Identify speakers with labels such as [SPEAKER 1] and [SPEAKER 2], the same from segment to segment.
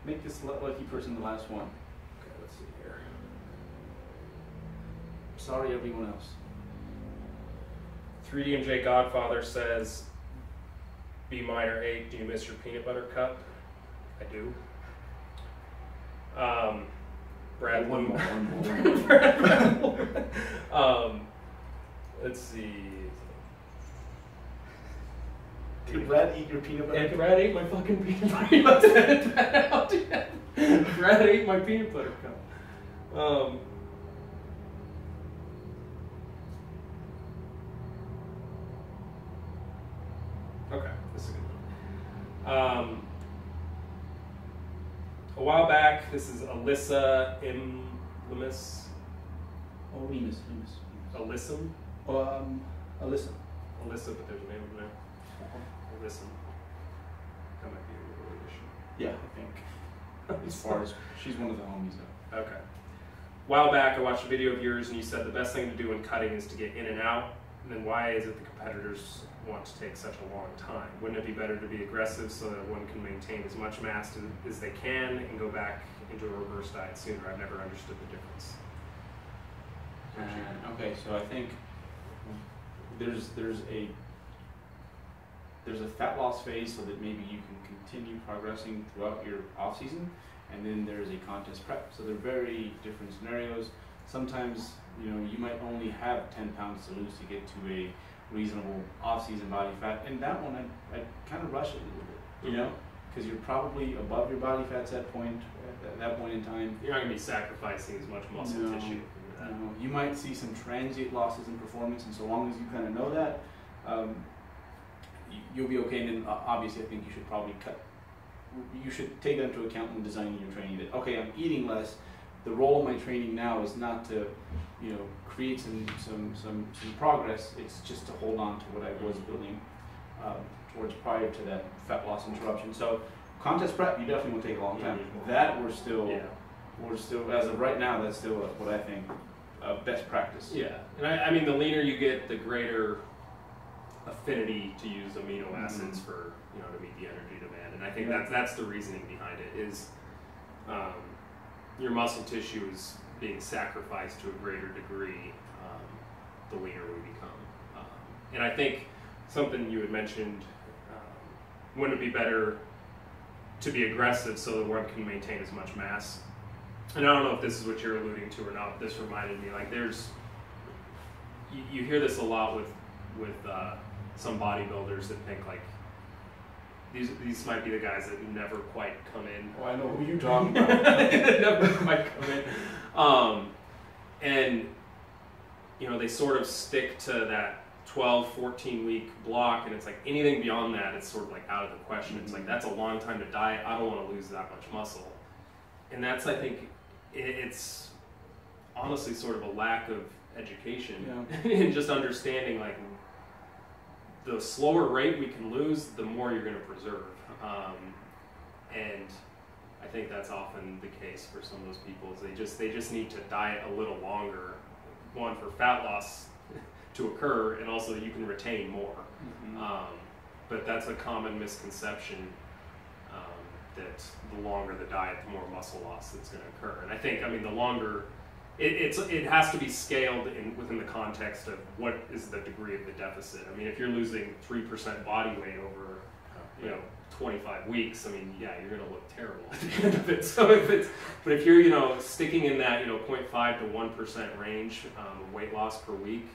[SPEAKER 1] make this lucky person the last one. Okay, let's see here. Sorry, everyone else.
[SPEAKER 2] 3D&J Godfather says, B minor 8, do you miss your peanut butter cup? I do. Brad
[SPEAKER 1] one
[SPEAKER 2] Bloom.
[SPEAKER 1] more.
[SPEAKER 2] Let's see.
[SPEAKER 1] Did Brad eat your peanut butter?
[SPEAKER 2] Yeah, Brad ate my fucking peanut butter. You must edit that out, yeah. Brad ate my peanut butter cup. Okay, this is a good one. A while back, this is Alyssa Lemus.
[SPEAKER 1] Oh, Lemus.
[SPEAKER 2] Alyssum?
[SPEAKER 1] Alyssa.
[SPEAKER 2] Alyssa, but there's a name over there. Alyssum. That might be a little addition.
[SPEAKER 1] Yeah, I think. As far as she's one of the homies though.
[SPEAKER 2] Okay. A while back, I watched a video of yours, and you said the best thing to do in cutting is to get in and out. And then why is it the competitors want to take such a long time? Wouldn't it be better to be aggressive so that one can maintain as much mass as they can and go back into a reverse diet sooner? I've never understood the difference.
[SPEAKER 1] Okay, so I think there's a fat loss phase so that maybe you can continue progressing throughout your off season, and then there's a contest prep. So they're very different scenarios. Sometimes you might only have 10 pounds to lose to get to a reasonable off-season body fat, and that one I kind of rush it a little bit, because you're probably above your body fat at that point in time.
[SPEAKER 2] You're not going to be sacrificing as much muscle tissue.
[SPEAKER 1] No. You might see some transient losses in performance, and so long as you kind of know that, you'll be okay. And then obviously, I think you should probably you should take that into account when designing your training. That okay, I'm eating less. The role of my training now is not to, create some progress. It's just to hold on to what I was building towards prior to that fat loss interruption. So contest prep, you definitely will take a long time. That we're still as of right now. That's still what I think best practice.
[SPEAKER 2] Yeah, and I mean the leaner you get, the greater affinity to use amino acids for to meet the energy demand. And I think that's the reasoning behind it is. Your muscle tissue is being sacrificed to a greater degree the leaner we become. And I think something you had mentioned, wouldn't it be better to be aggressive so that one can maintain as much mass? And I don't know if this is what you're alluding to or not, but this reminded me, like you hear this a lot with some bodybuilders that think like, these might be the guys that never quite come in.
[SPEAKER 1] Oh, I know who you're talking about.
[SPEAKER 2] Never quite come in. And, they sort of stick to that 12, 14 week block, and it's like anything beyond that, it's sort of like out of the question. It's like, that's a long time to diet. I don't want to lose that much muscle. And that's, I think, it's honestly sort of a lack of education and just understanding, like, the slower rate we can lose, the more you're going to preserve. And I think that's often the case for some of those people is they just need to diet a little longer, one, for fat loss to occur, and also you can retain more. But that's a common misconception that the longer the diet, the more muscle loss that's going to occur. And I think, the longer, it has to be scaled within the context of what is the degree of the deficit. If you're losing 3% body weight over, 25 weeks, you're going to look terrible at the end of it. So if you're, sticking in that, 0.5 to 1% range of weight loss per week,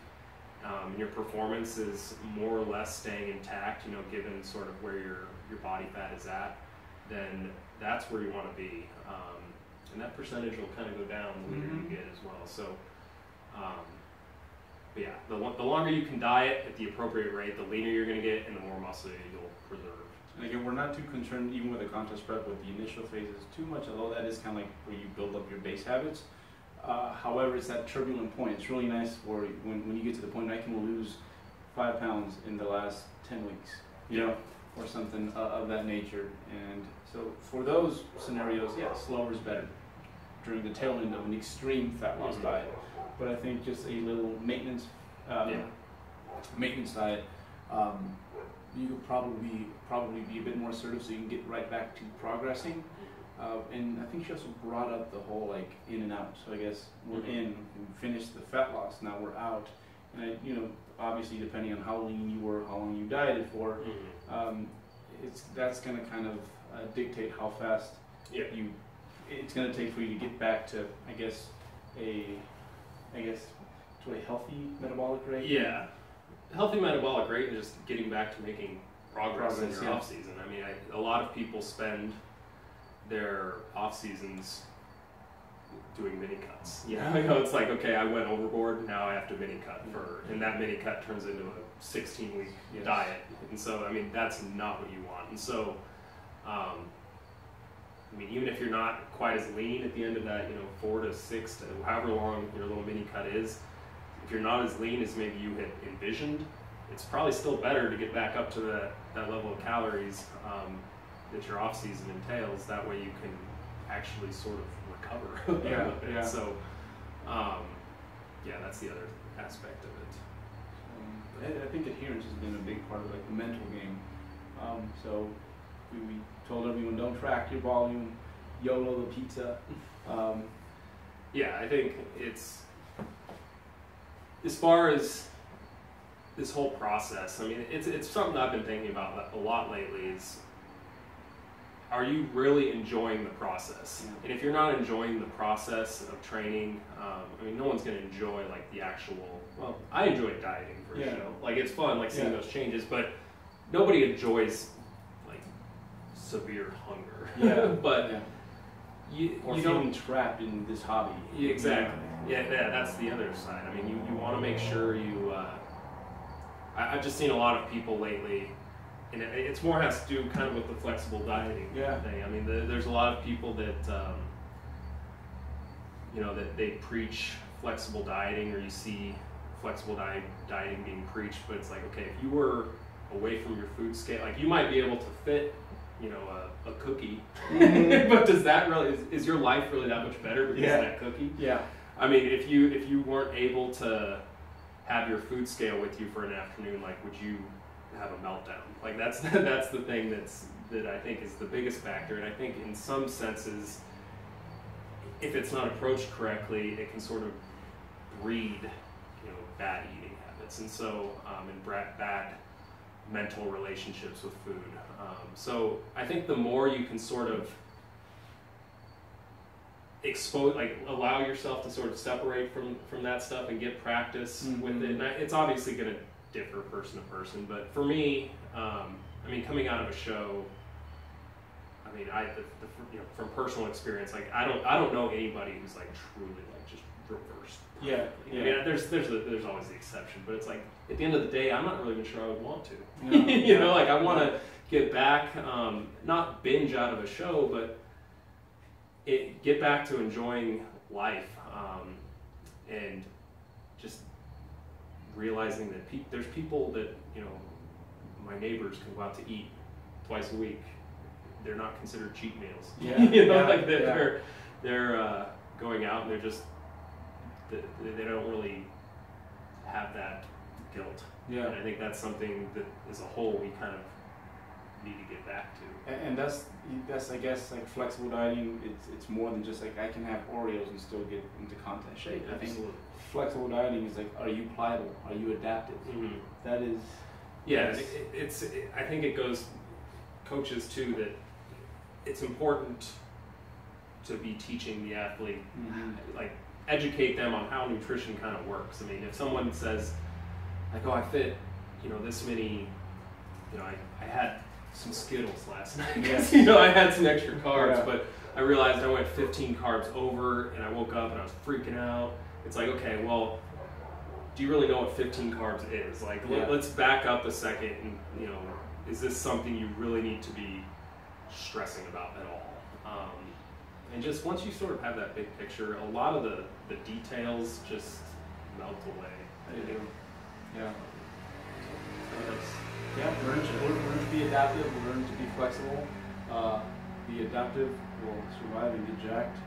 [SPEAKER 2] and your performance is more or less staying intact, given sort of where your body fat is at, then that's where you want to be. And that percentage will kind of go down the leaner you get as well. So, but yeah, the longer you can diet at the appropriate rate, the leaner you're going to get and the more muscle you'll preserve.
[SPEAKER 1] And again, we're not too concerned, even with the contest prep, with the initial phases too much, although that is kind of like where you build up your base habits. However, it's that turbulent point. It's really nice for when you get to the point I can lose 5 pounds in the last 10 weeks, or something of that nature. And so for those scenarios, slower is better during the tail end of an extreme fat loss diet. But I think just a little maintenance diet, you could probably be a bit more assertive so you can get right back to progressing. And I think she also brought up the whole like in and out. So I guess we're
[SPEAKER 2] Mm-hmm.
[SPEAKER 1] in, we finished the fat loss, now we're out. And obviously depending on how lean you were, how long you dieted for,
[SPEAKER 2] Mm-hmm.
[SPEAKER 1] that's going to kind of dictate how fast it's going to take for you to get back to, to a healthy metabolic rate.
[SPEAKER 2] Yeah, healthy metabolic rate and just getting back to making progress in your
[SPEAKER 1] yeah.
[SPEAKER 2] off season. I mean, a lot of people spend their off seasons doing mini cuts. It's like, okay, I went overboard, now I have to mini cut and that mini cut turns into a 16-week
[SPEAKER 1] Yes.
[SPEAKER 2] diet. And so, I mean, that's not what you want. And so, I mean, even if you're not quite as lean at the end of that, 4 to 6 to however long your little mini cut is, if you're not as lean as maybe you had envisioned, it's probably still better to get back up to that level of calories that your off season entails. That way you can actually sort of recover.
[SPEAKER 1] Yeah.
[SPEAKER 2] So, that's the other aspect of it.
[SPEAKER 1] I think adherence has been a big part of like the mental game. So we told everyone, don't track your volume, YOLO the pizza.
[SPEAKER 2] I think it's, as far as this whole process, I mean, it's something I've been thinking about a lot lately is, are you really enjoying the process?
[SPEAKER 1] Yeah.
[SPEAKER 2] And if you're not enjoying the process of training, I mean, no one's going to enjoy like the actual, well, I enjoy dieting for a show. Like, it's fun, like seeing those changes, but nobody enjoys like severe hunger.
[SPEAKER 1] Yeah.
[SPEAKER 2] But you
[SPEAKER 1] feeling trapped in this hobby.
[SPEAKER 2] Exactly. Yeah, that's the other side. I mean, you want to make sure you, I've just seen a lot of people lately, and it's more has to do kind of with the flexible dieting thing. I mean, there's a lot of people that, that they preach flexible dieting, or you see flexible dieting being preached, but it's like, okay, if you were away from your food scale, like you might be able to fit, a cookie, but does that really, is your life really that much better because of that cookie?
[SPEAKER 1] Yeah.
[SPEAKER 2] I mean, if you weren't able to have your food scale with you for an afternoon, like, would you have a meltdown? Like, that's the thing that I think is the biggest factor. And I think in some senses, if it's not approached correctly, it can sort of breed, bad eating habits, and so and bad mental relationships with food. So I think the more you can sort of allow yourself to sort of separate from that stuff and get practice with it. And it's obviously going to differ person to person, but for me, I mean, coming out of a show, I mean, from personal experience, like I don't know anybody who's like truly like just reversed.
[SPEAKER 1] Yeah.
[SPEAKER 2] I mean, there's always the exception, but it's like at the end of the day, I'm not really even sure I would want to.
[SPEAKER 1] No.
[SPEAKER 2] Like I want to get back, not binge out of a show, but get back to enjoying life, and just realizing that there's people that, my neighbors can go out to eat twice a week. They're not considered cheat meals. They're going out and they're just, they don't really have that guilt.
[SPEAKER 1] Yeah.
[SPEAKER 2] And I think that's something that as a whole we kind of need to get back to.
[SPEAKER 1] And that's I guess like flexible dieting. It's more than just like I can have Oreos and still get into content shape. I think flexible dieting is like, are you pliable? Are you adaptive?
[SPEAKER 2] Mm-hmm.
[SPEAKER 1] That is.
[SPEAKER 2] Yeah, I think it goes coaches too that it's important to be teaching the athlete, like educate them on how nutrition kind of works. I mean, if someone says like, oh, I fit, this many, I had some Skittles last night because I had some extra carbs, but I realized I went 15 carbs over and I woke up and I was freaking out. It's like, okay, well, do you really know what 15 carbs is? Like, let's back up a second and, is this something you really need to be stressing about at all? And just once you sort of have that big picture, a lot of the details just melt away.
[SPEAKER 1] They do. Yeah. Learn to be adaptive, learn to be flexible. Be adaptive, will survive and get jacked.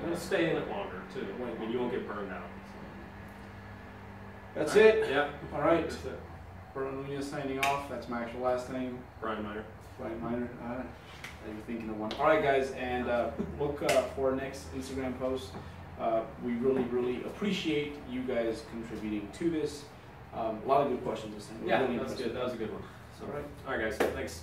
[SPEAKER 2] And stay in it longer, too. I mean, you won't get burned out.
[SPEAKER 1] That's it.
[SPEAKER 2] Yeah.
[SPEAKER 1] All right.
[SPEAKER 2] That's it.
[SPEAKER 1] Brian Nunez signing off. That's my actual last name.
[SPEAKER 2] Brian Miner.
[SPEAKER 1] Brian Miner. that you're thinking of one. All right, guys, and look for our next Instagram post. We really appreciate you guys contributing to this. A lot of good questions this time.
[SPEAKER 2] Yeah, that was good. That was a good one.
[SPEAKER 1] All right.
[SPEAKER 2] All right, guys. Thanks.